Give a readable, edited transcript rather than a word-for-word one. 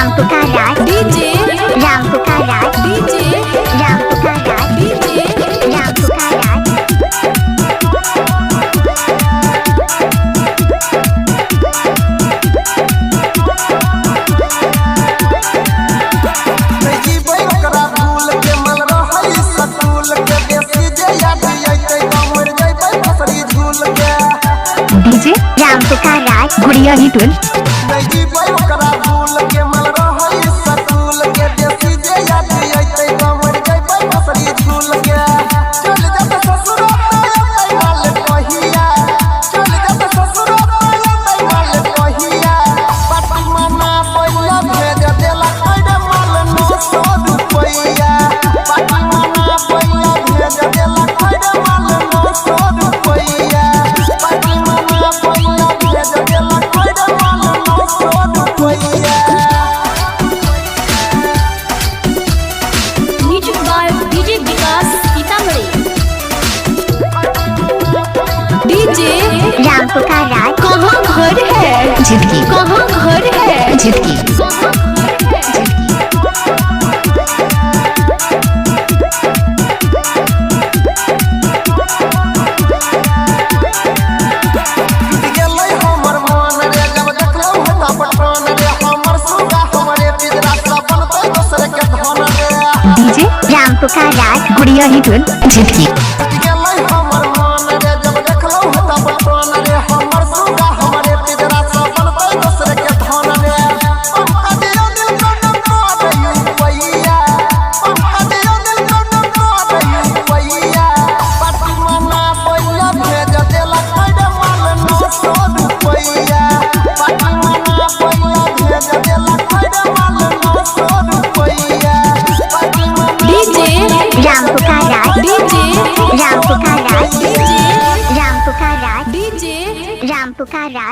राम पुकारा डीजे राम पुकारा डीजे राम पुकारा डीजे राम पुकारा डीजे राम पुकारा गुड़िया हिटुल राम पुकारा कहाँ घर है झिटकी कहाँ घर है झिटकी डीजे राम पुकारा गुड़िया हिटुल झिटकी राम पुकारा डीजे राम पुकारा डीजे राम पुकारा डीजे राम पुकारा